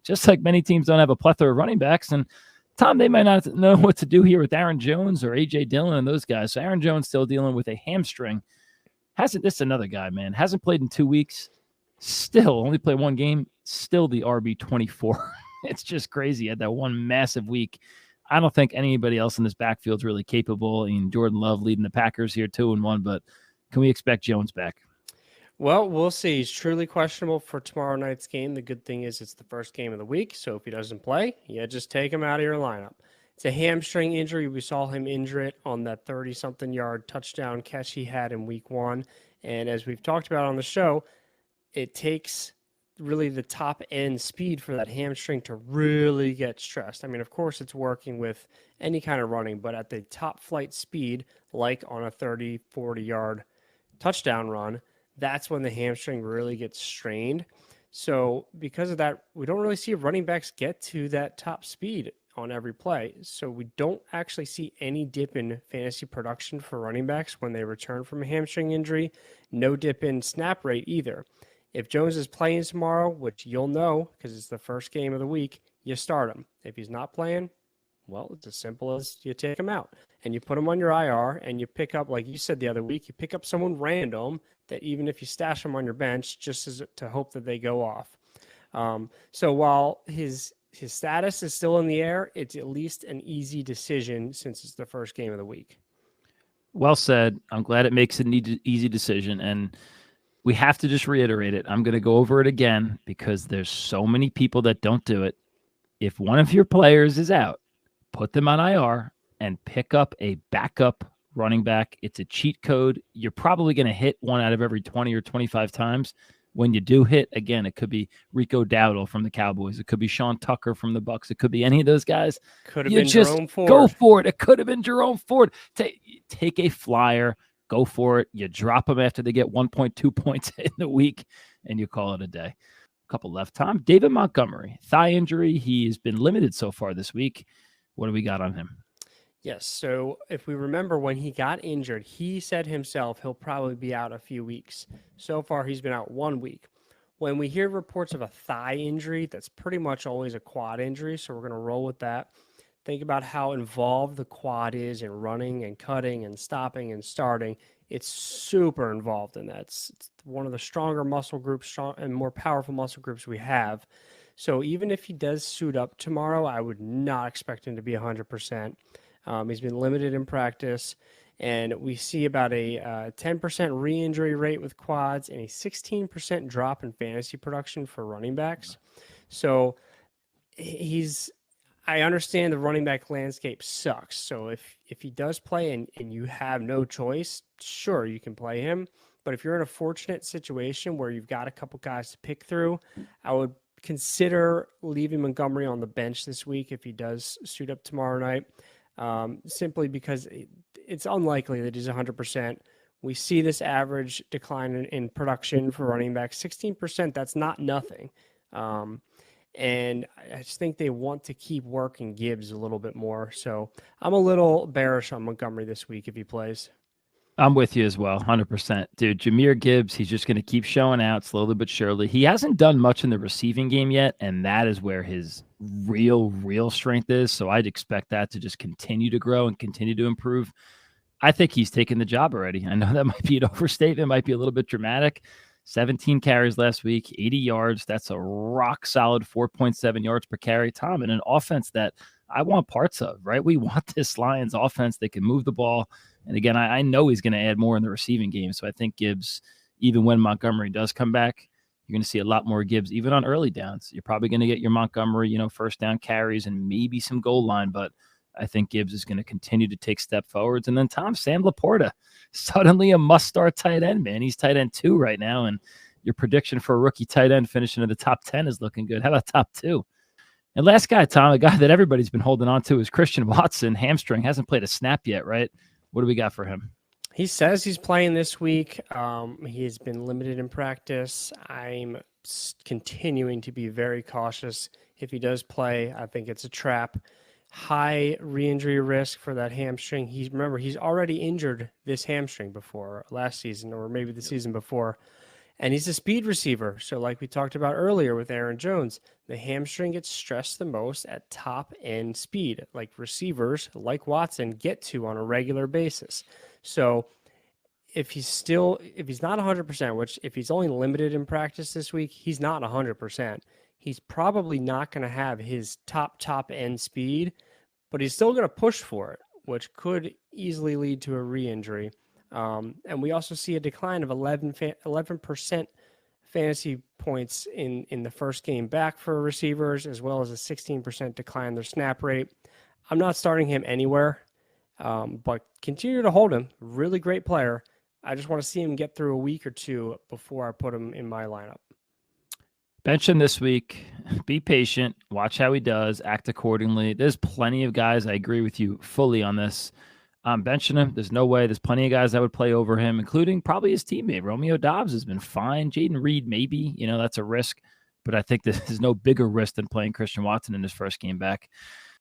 just like many teams don't have a plethora of running backs. And Tom, they might not know what to do here with Aaron Jones or A.J. Dillon and those guys. So Aaron Jones still dealing with a hamstring. This is another guy, man. Hasn't played in 2 weeks. Still only played one game. Still the RB24. It's just crazy. He had that one massive week. I don't think anybody else in this backfield is really capable. I mean, Jordan Love leading the Packers here 2-1, but can we expect Jones back? Well, we'll see. He's truly questionable for tomorrow night's game. The good thing is it's the first game of the week, so if he doesn't play, just take him out of your lineup. It's a hamstring injury. We saw him injure it on that 30-something yard touchdown catch he had in week 1. And as we've talked about on the show, it takes really the top end speed for that hamstring to really get stressed. I mean, of course, it's working with any kind of running, but at the top flight speed, like on a 30, 40-yard touchdown run, that's when the hamstring really gets strained. So because of that, we don't really see running backs get to that top speed on every play. So we don't actually see any dip in fantasy production for running backs when they return from a hamstring injury. No dip in snap rate either. If Jones is playing tomorrow, which you'll know because it's the first game of the week, you start him. If he's not playing, well, it's as simple as you take him out and you put him on your IR and you pick up, like you said the other week, you pick up someone random that even if you stash them on your bench, just as to hope that they go off. So while his status is still in the air, it's at least an easy decision since it's the first game of the week. Well said. I'm glad it makes an easy decision. And we have to just reiterate it. I'm going to go over it again because there's so many people that don't do it. If one of your players is out, put them on IR and pick up a backup running back. It's a cheat code. You're probably going to hit one out of every 20 or 25 times. When you do hit, again, it could be Rico Dowdle from the Cowboys. It could be Sean Tucker from the Bucks. It could be any of those guys. Could have been Jerome Ford. Go for it. It could have been Jerome Ford. Take a flyer. Go for it. You drop them after they get 1.2 points in the week, and you call it a day. A couple left, Tom. David Montgomery, thigh injury. He has been limited so far this week. What do we got on him? Yes, so if we remember when he got injured, he said himself he'll probably be out a few weeks. So far, he's been out 1 week. When we hear reports of a thigh injury, that's pretty much always a quad injury, so we're going to roll with that. Think about how involved the quad is in running and cutting and stopping and starting. It's super involved in that. It's one of the stronger muscle groups and more powerful muscle groups we have. So even if he does suit up tomorrow, I would not expect him to be 100%. He's been limited in practice, and we see about a 10% re-injury rate with quads and a 16% drop in fantasy production for running backs. So I understand the running back landscape sucks. So if he does play and you have no choice, sure, you can play him. But if you're in a fortunate situation where you've got a couple guys to pick through, I would consider leaving Montgomery on the bench this week if he does suit up tomorrow night. Simply because it's unlikely that he's 100%. We see this average decline in production for running backs, 16%. That's not nothing. And I just think they want to keep working Gibbs a little bit more. So I'm a little bearish on Montgomery this week if he plays. I'm with you as well, 100%. Dude, Jahmyr Gibbs, he's just going to keep showing out slowly but surely. He hasn't done much in the receiving game yet, and that is where his real strength is. So I'd expect that to just continue to grow and continue to improve. I think he's taken the job already. I know that might be an overstatement, might be a little bit dramatic. 17 carries last week, 80 yards. That's a rock solid 4.7 yards per carry, Tom, in an offense that I want parts of, right? We want this Lions offense that can move the ball. And again, I know he's going to add more in the receiving game. So I think Gibbs, even when Montgomery does come back, you're going to see a lot more Gibbs, even on early downs. You're probably going to get your Montgomery, first down carries and maybe some goal line. But I think Gibbs is going to continue to take step forwards. And then Sam Laporta, suddenly a must-start tight end, man. He's tight end 2 right now. And your prediction for a rookie tight end finishing in the top 10 is looking good. How about top 2? And last guy, Tom, a guy that everybody's been holding on to is Christian Watson. Hamstring, hasn't played a snap yet, right? What do we got for him? He says he's playing this week. He has been limited in practice. I'm continuing to be very cautious. If he does play, I think it's a trap. High re-injury risk for that hamstring. Remember, he's already injured this hamstring before last season or maybe the season before. And he's a speed receiver. So, like we talked about earlier with Aaron Jones, the hamstring gets stressed the most at top end speed, like receivers like Watson get to on a regular basis. So, if he's not 100%, which if he's only limited in practice this week, he's not 100%. He's probably not going to have his top end speed, but he's still going to push for it, which could easily lead to a re-injury. And we also see a decline of 11% fantasy points in the first game back for receivers, as well as a 16% decline in their snap rate. I'm not starting him anywhere, but continue to hold him. Really great player. I just want to see him get through a week or two before I put him in my lineup. Bench him this week. Be patient. Watch how he does. Act accordingly. There's plenty of guys. I agree with you fully on this. I'm benching him. There's no way. There's plenty of guys that would play over him, including probably his teammate. Romeo Dobbs has been fine. Jaden Reed, maybe. That's a risk. But I think there's no bigger risk than playing Christian Watson in his first game back.